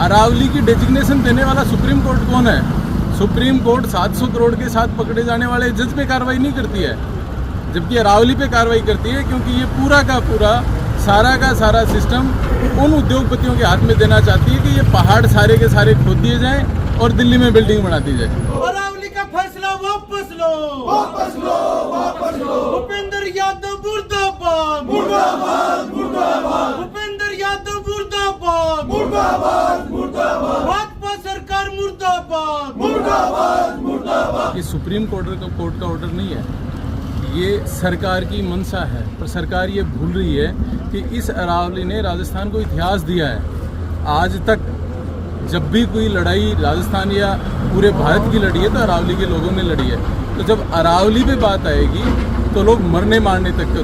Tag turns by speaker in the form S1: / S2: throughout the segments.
S1: अरावली की डेजिग्नेशन देने वाला सुप्रीम कोर्ट कौन है? सुप्रीम कोर्ट 700 करोड़ के साथ पकड़े जाने वाले जज पे कार्रवाई नहीं करती है, जबकि अरावली पे कार्रवाई करती है, क्योंकि ये पूरा का पूरा सारा का सारा सिस्टम उन उद्योगपतियों के हाथ में देना चाहती है कि ये पहाड़ सारे के सारे खोद दिए जाएं और दिल्ली में बिल्डिंग बना दी जाए।
S2: अरावली का फैसला वापस लो, वापस लो, वापस लो। भूपेंद्र यादव मुर्दाबाद, मुर्दाबाद, मुर्दाबाद। भूपेंद्र यादव मुर्दाबाद, मुर्दाबाद, मुर्दाबाद। भाजपा सरकार मुर्दाबाद, मुर्दाबाद, मुर्दाबाद।
S1: ये सुप्रीम कोर्ट का ऑर्डर नहीं है, ये सरकार की मंशा है, पर सरकार ये भूल रही है कि इस अरावली ने राजस्थान को इतिहास दिया है। आज तक जब भी कोई लड़ाई राजस्थान या पूरे भारत की लड़ी है तो अरावली के लोगों ने लड़ी है। तो जब अरावली पे बात आएगी तो लोग मरने मारने तक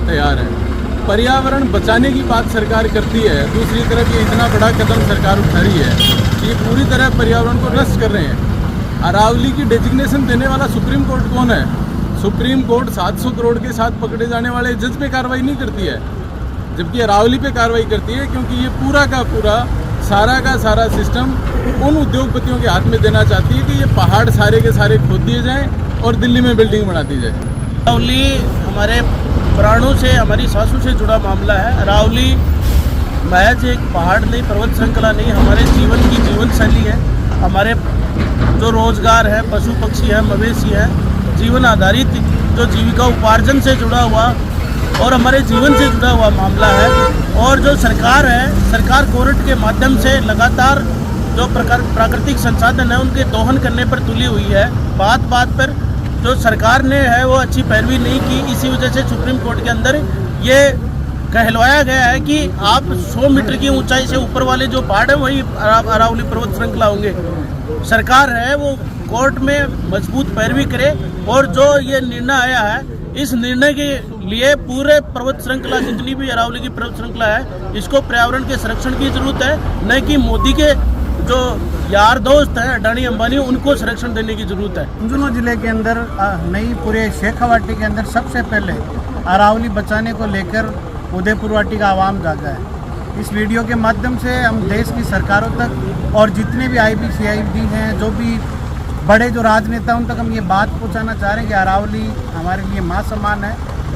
S1: तैयार हैं। पर्यावरण बचाने की बात सरकार करती है, दूसरी तरफ ये इतना बड़ा कदम सरकार उठा रही है कि ये पूरी तरह पर्यावरण को नष्ट कर रहे हैं। अरावली की डेजिग्नेशन देने वाला सुप्रीम कोर्ट कौन है? सुप्रीम कोर्ट 700 करोड़ के साथ पकड़े जाने वाले जज पे कार्रवाई नहीं करती है, जबकि अरावली पे कार्रवाई करती है, क्योंकि ये पूरा का पूरा सारा का सारा सिस्टम उन उद्योगपतियों के हाथ में देना चाहती है कि ये पहाड़ सारे के सारे खोद दिए जाएं और दिल्ली में बिल्डिंग बना दी जाए।
S2: अरावली हमारे प्राणों से, हमारी सांसों से जुड़ा मामला है। अरावली महज एक पहाड़ नहीं, पर्वत श्रृंखला नहीं, हमारे जीवन की जीवन शैली है। हमारे जो रोजगार है, पशु पक्षी है, मवेशी है, जीवन आधारित जो जीविका उपार्जन से जुड़ा हुआ और हमारे जीवन से जुड़ा हुआ मामला है। और जो सरकार है, सरकार कोर्ट के माध्यम से लगातार जो प्राकृतिक संसाधन है उनके दोहन करने पर तुली हुई है। बात बात पर जो सरकार ने है वो अच्छी पैरवी नहीं की, इसी वजह से सुप्रीम कोर्ट के अंदर ये कहलवाया गया है कि आप 100 मीटर की ऊंचाई से ऊपर वाले जो पहाड़ है वही अरावली पर्वत श्रृंखला होंगे। सरकार है वो कोर्ट में मजबूत पैरवी करे और जो ये निर्णय आया है इस निर्णय के लिए पूरे पर्वत श्रृंखला, जितनी भी अरावली की पर्वत श्रृंखला है, इसको पर्यावरण के संरक्षण की जरूरत है, न कि मोदी के जो यार दोस्त हैं अडानी अंबानी उनको संरक्षण देने की जरूरत है।
S3: झुंझुनू जिले के अंदर नई पूरे शेखावाटी के अंदर सबसे पहले अरावली बचाने को लेकर उदयपुर वाटी का आवाम जागा है। इस वीडियो के माध्यम से हम देश की सरकारों तक और जितने भी IBCID हैं, जो भी बड़े जो राजनेता, उन तक हम ये बात पहुंचाना चाह रहे हैं कि अरावली हमारे लिए माँ समान है।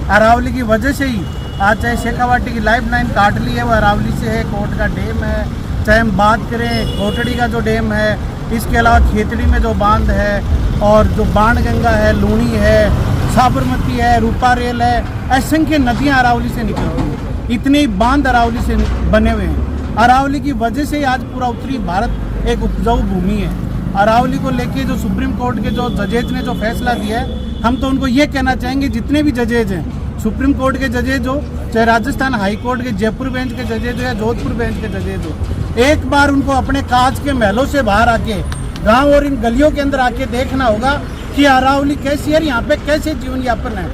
S3: अरावली की वजह से ही आज चाहे शेखावाटी की लाइफ लाइन काट ली है वो अरावली से है। कोट का डैम है, चाहे हम बात करें कोटड़ी का जो डैम है, इसके अलावा खेतड़ी में जो बांध है और जो बाणगंगा है, लूणी है, साबरमती है, रूपा रेल है, असंख्य नदियाँ अरावली से निकलती हैं। इतने बांध अरावली से बने हुए हैं। अरावली की वजह से ही आज पूरा उत्तरी भारत एक उपजाऊ भूमि है। अरावली को लेके जो सुप्रीम कोर्ट के जो जजेज ने जो फैसला दिया है, हम तो उनको ये कहना चाहेंगे, जितने भी जजेज हैं, सुप्रीम कोर्ट के जजेज हो, चाहे राजस्थान हाई कोर्ट के जयपुर बेंच के जजेज हो या जोधपुर बेंच के जजेज हो, एक बार उनको अपने कांच के महलों से बाहर आके गांव और इन गलियों के अंदर आके देखना होगा कि अरावली कैसी है, यहाँ पे कैसे जीवन यापन है।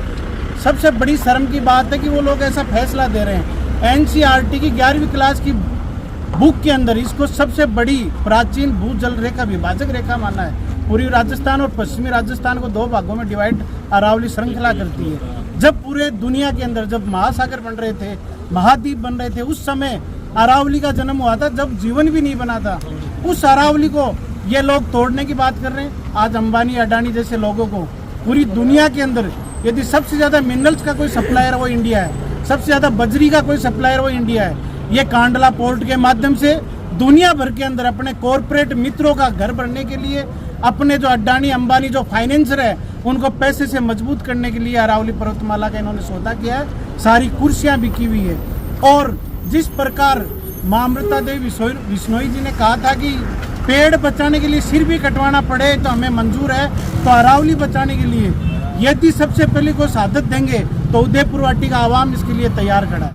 S3: सबसे बड़ी शर्म की बात है कि वो लोग ऐसा फैसला दे रहे हैं। NCERT की 11वीं क्लास की बुक के अंदर इसको सबसे बड़ी प्राचीन भूजल रेखा, विभाजक रेखा माना है। पूर्वी राजस्थान और पश्चिमी राजस्थान को 2 भागों में डिवाइड अरावली श्रृंखला करती है। जब पूरे दुनिया के अंदर जब महासागर बन रहे थे, महाद्वीप बन रहे थे, उस समय अरावली का जन्म हुआ था, जब जीवन भी नहीं बना था। उस अरावली को ये लोग तोड़ने की बात कर रहे हैं। आज अंबानी अडानी जैसे लोगों को पूरी दुनिया के अंदर यदि सबसे ज़्यादा मिनरल्स का कोई सप्लायर वो इंडिया है, सबसे ज़्यादा बजरी का कोई सप्लायर वो इंडिया है। ये कांडला पोर्ट के माध्यम से दुनिया भर के अंदर अपने कॉरपोरेट मित्रों का घर भरने के लिए, अपने जो अडानी अंबानी जो फाइनेंसर है उनको पैसे से मजबूत करने के लिए अरावली पर्वतमाला का इन्होंने सौदा किया है। सारी कुर्सियां बिकी हुई है। और जिस प्रकार मां अमृता देवी बिश्नोई जी ने कहा था कि पेड़ बचाने के लिए सिर भी कटवाना पड़े तो हमें मंजूर है, तो अरावली बचाने के लिए यदि सबसे पहले कोई शहादत देंगे तो उदयपुर वाटी का आवाम इसके लिए तैयार खड़ा है।